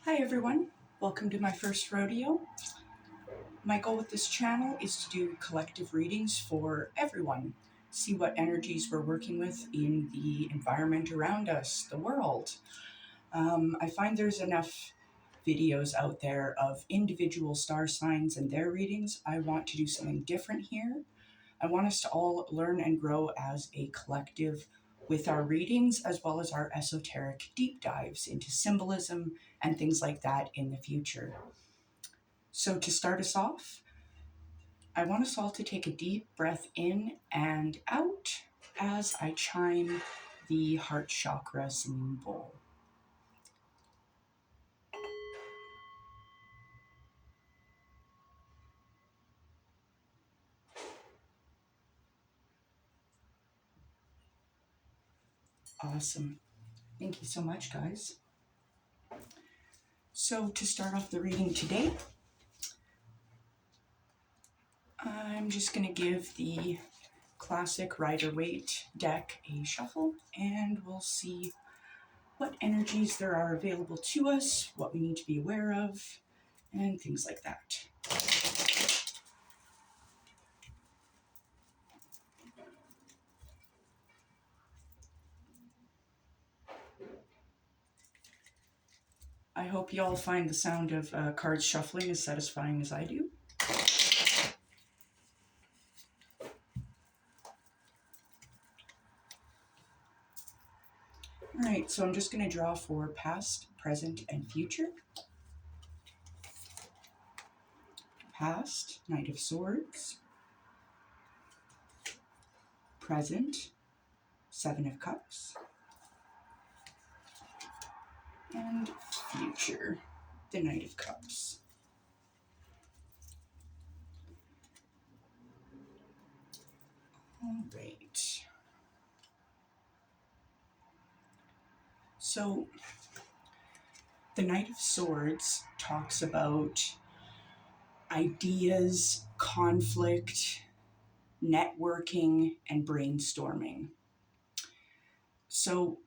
Hi everyone, welcome to my first rodeo. My goal with this channel is to do collective readings for everyone, see what energies we're working with in the environment around us, the world. I find there's enough videos out there of individual star signs and their readings. I want to do something different here. I want us to all learn and grow as a collective with our readings as well as our esoteric deep dives into symbolism and things like that in the future. So to start us off, I want us all to take a deep breath in and out as I chime the heart chakra singing bowl. Awesome. Thank you so much, guys. So to start off the reading today, I'm just going to give the classic Rider-Waite deck a shuffle, and we'll see what energies there are available to us, what we need to be aware of, and things like that. I hope you all find the sound of cards shuffling as satisfying as I do. All right, so I'm just going to draw for past, present, and future. Past, Knight of Swords. Present, Seven of Cups. And future, the Knight of Cups. All right. So, the Knight of Swords talks about ideas, conflict, networking, and brainstorming. So,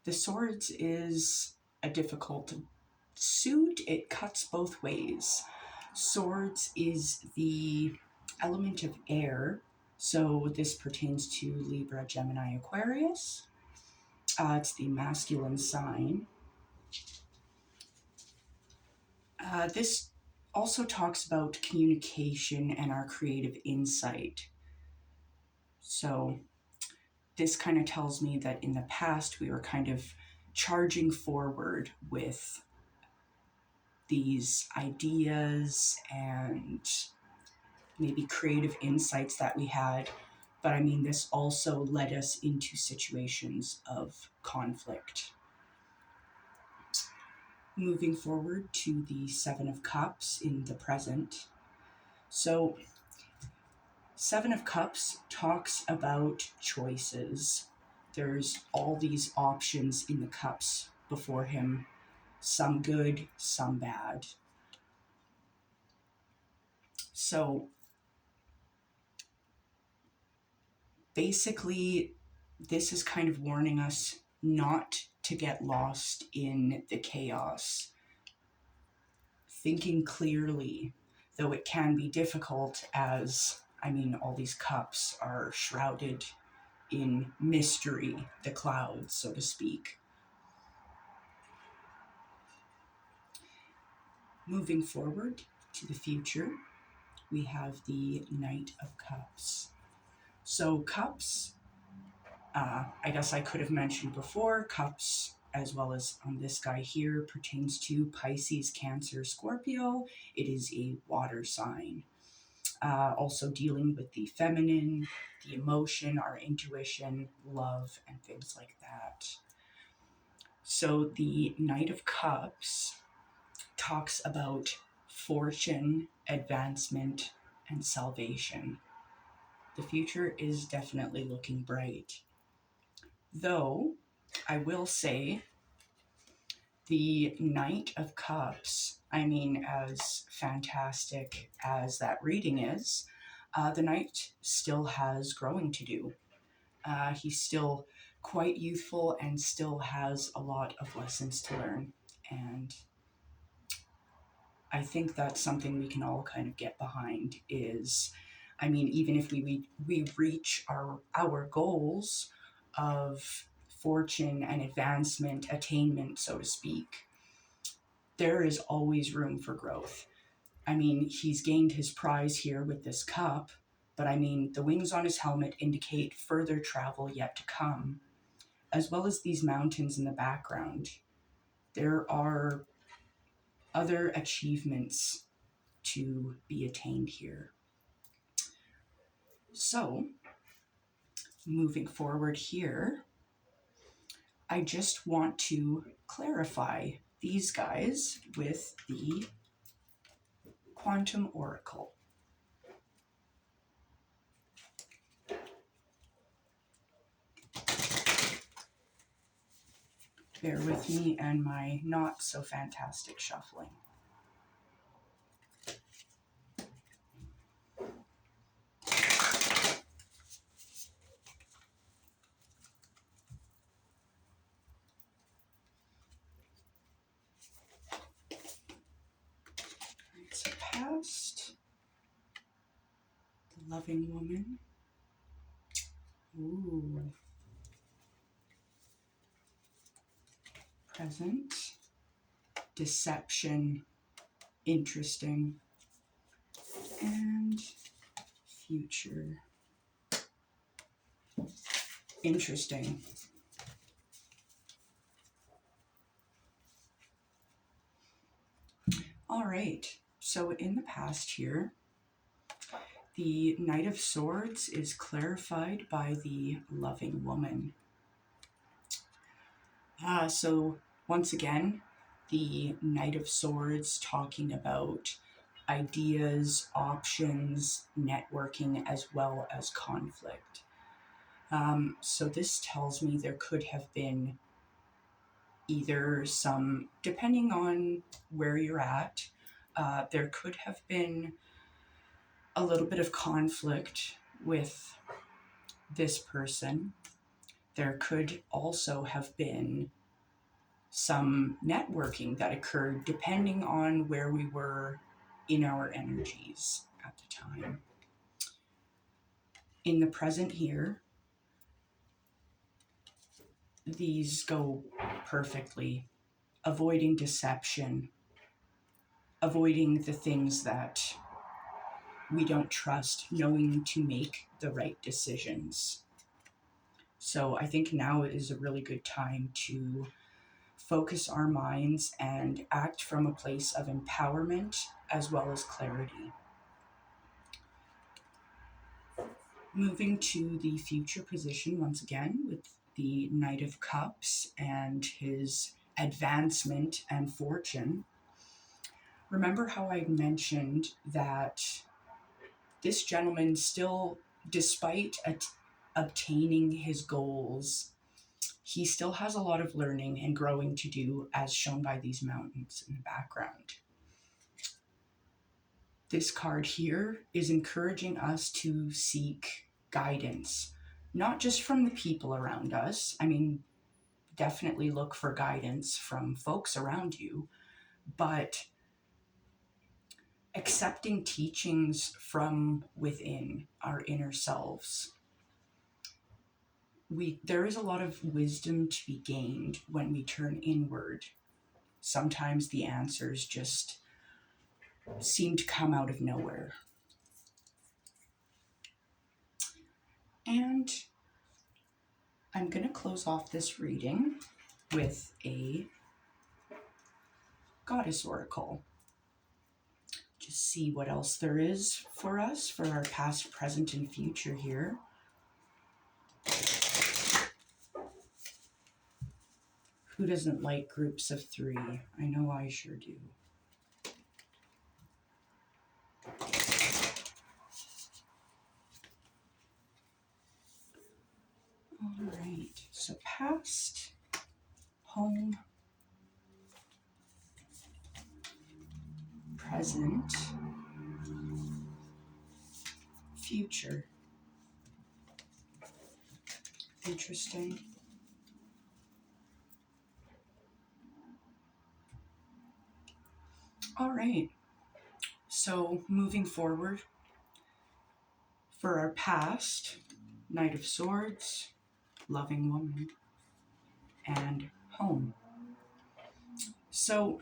the Swords is a difficult suit. It cuts both ways. Swords is the element of air, so this pertains to Libra, Gemini, Aquarius. It's the masculine sign. This also talks about communication and our creative insight. So this kind of tells me that in the past we were kind of charging forward with these ideas and maybe creative insights that we had. But I mean, this also led us into situations of conflict. Moving forward to the Seven of Cups in the present. So, Seven of Cups talks about choices. There's all these options in the cups before him, some good, some bad. So, basically, this is kind of warning us not to get lost in the chaos. Thinking clearly, though it can be difficult, as all these cups are shrouded in mystery, the clouds, so to speak. Moving forward to the future, we have the Knight of Cups. So cups, I guess I could have mentioned before, cups, as well as on this guy here, pertains to Pisces, Cancer, Scorpio. It is a water sign. Also dealing with the feminine, the emotion, our intuition, love, and things like that. So the Knight of Cups talks about fortune, advancement, and salvation. The future is definitely looking bright. Though, I will say, the Knight of Cups, as fantastic as that reading is, the Knight still has growing to do. He's still quite youthful and still has a lot of lessons to learn. And I think that's something we can all kind of get behind is, I mean, even if we reach our goals of fortune and advancement, attainment, so to speak, there is always room for growth. I mean, he's gained his prize here with this cup, but I mean, the wings on his helmet indicate further travel yet to come, as well as these mountains in the background. There are other achievements to be attained here. So, moving forward here, I just want to clarify these guys with the Quantum Oracle. Bear with me and my not so fantastic shuffling. So past, the loving woman. Ooh. Present, deception, interesting, and future. Interesting. All right, so in the past here, the Knight of Swords is clarified by the loving woman. So once again, the Knight of Swords talking about ideas, options, networking, as well as conflict. So this tells me there could have been either some, depending on where you're at, there could have been a little bit of conflict with this person. There could also have been some networking that occurred depending on where we were in our energies at the time. In the present here, these go perfectly. Avoiding deception, avoiding the things that we don't trust, knowing to make the right decisions. So I think now is a really good time to focus our minds and act from a place of empowerment as well as clarity. Moving to the future position once again with the Knight of Cups and his advancement and fortune. Remember how I mentioned that this gentleman still, despite obtaining his goals, he still has a lot of learning and growing to do, as shown by these mountains in the background. This card here is encouraging us to seek guidance, not just from the people around us. I mean, definitely look for guidance from folks around you, but accepting teachings from within our inner selves. There is a lot of wisdom to be gained when we turn inward. Sometimes the answers just seem to come out of nowhere. And I'm going to close off this reading with a Goddess Oracle. Just see what else there is for us for our past, present, and future here. Who doesn't like groups of 3? I know I sure do. All right, so past, home, present, future. Interesting. All right. So moving forward, for our past, Knight of Swords, loving woman, and home. So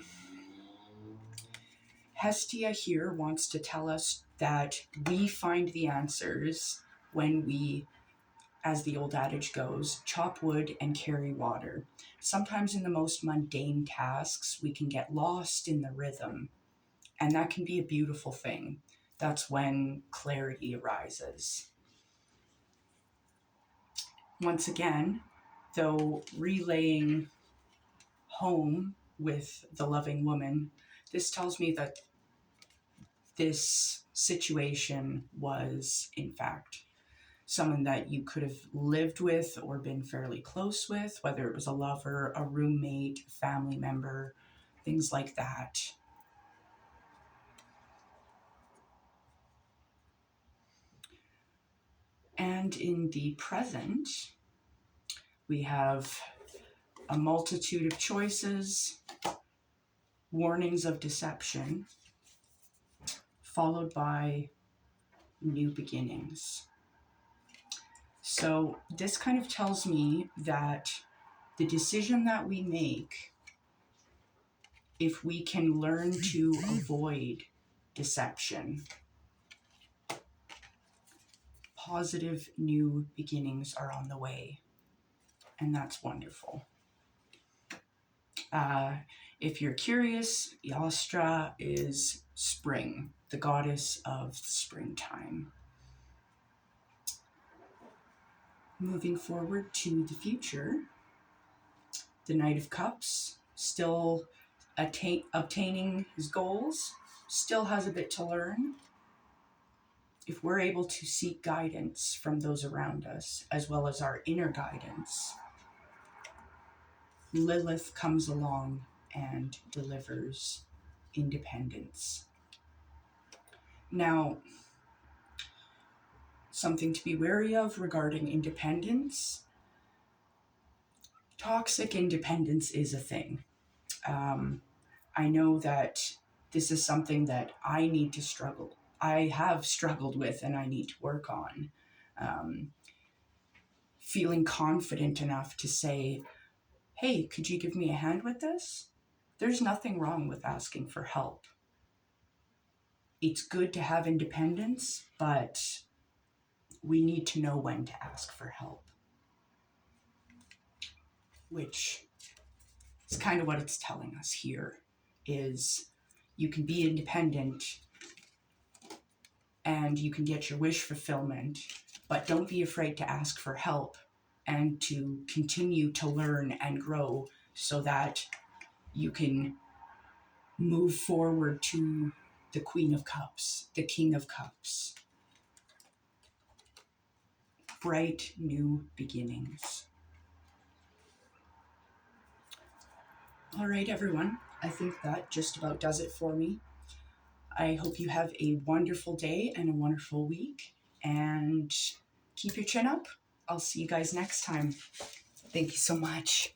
Hestia here wants to tell us that we find the answers when we, as the old adage goes, chop wood and carry water. Sometimes in the most mundane tasks, we can get lost in the rhythm, and that can be a beautiful thing. That's when clarity arises. Once again, though relaying home with the loving woman, this tells me that this situation was, in fact, someone that you could have lived with or been fairly close with, whether it was a lover, a roommate, family member, things like that. And in the present, we have a multitude of choices, warnings of deception, followed by new beginnings. So this kind of tells me that the decision that we make, if we can learn to avoid deception, positive new beginnings are on the way. And that's wonderful. If you're curious, Yastra is spring, the goddess of springtime. Moving forward to the future, the Knight of Cups, still obtaining his goals, still has a bit to learn. If we're able to seek guidance from those around us, as well as our inner guidance, Lilith comes along and delivers independence. Now, something to be wary of regarding independence. Toxic independence is a thing. I know that this is something that I have struggled with and I need to work on. Feeling confident enough to say, hey, could you give me a hand with this? There's nothing wrong with asking for help. It's good to have independence, but we need to know when to ask for help. Which is kind of what it's telling us here, is you can be independent and you can get your wish fulfillment, but don't be afraid to ask for help and to continue to learn and grow so that you can move forward to the Queen of Cups, the King of Cups. Bright new beginnings. All right, everyone. I think that just about does it for me. I hope you have a wonderful day and a wonderful week, and keep your chin up. I'll see you guys next time. Thank you so much.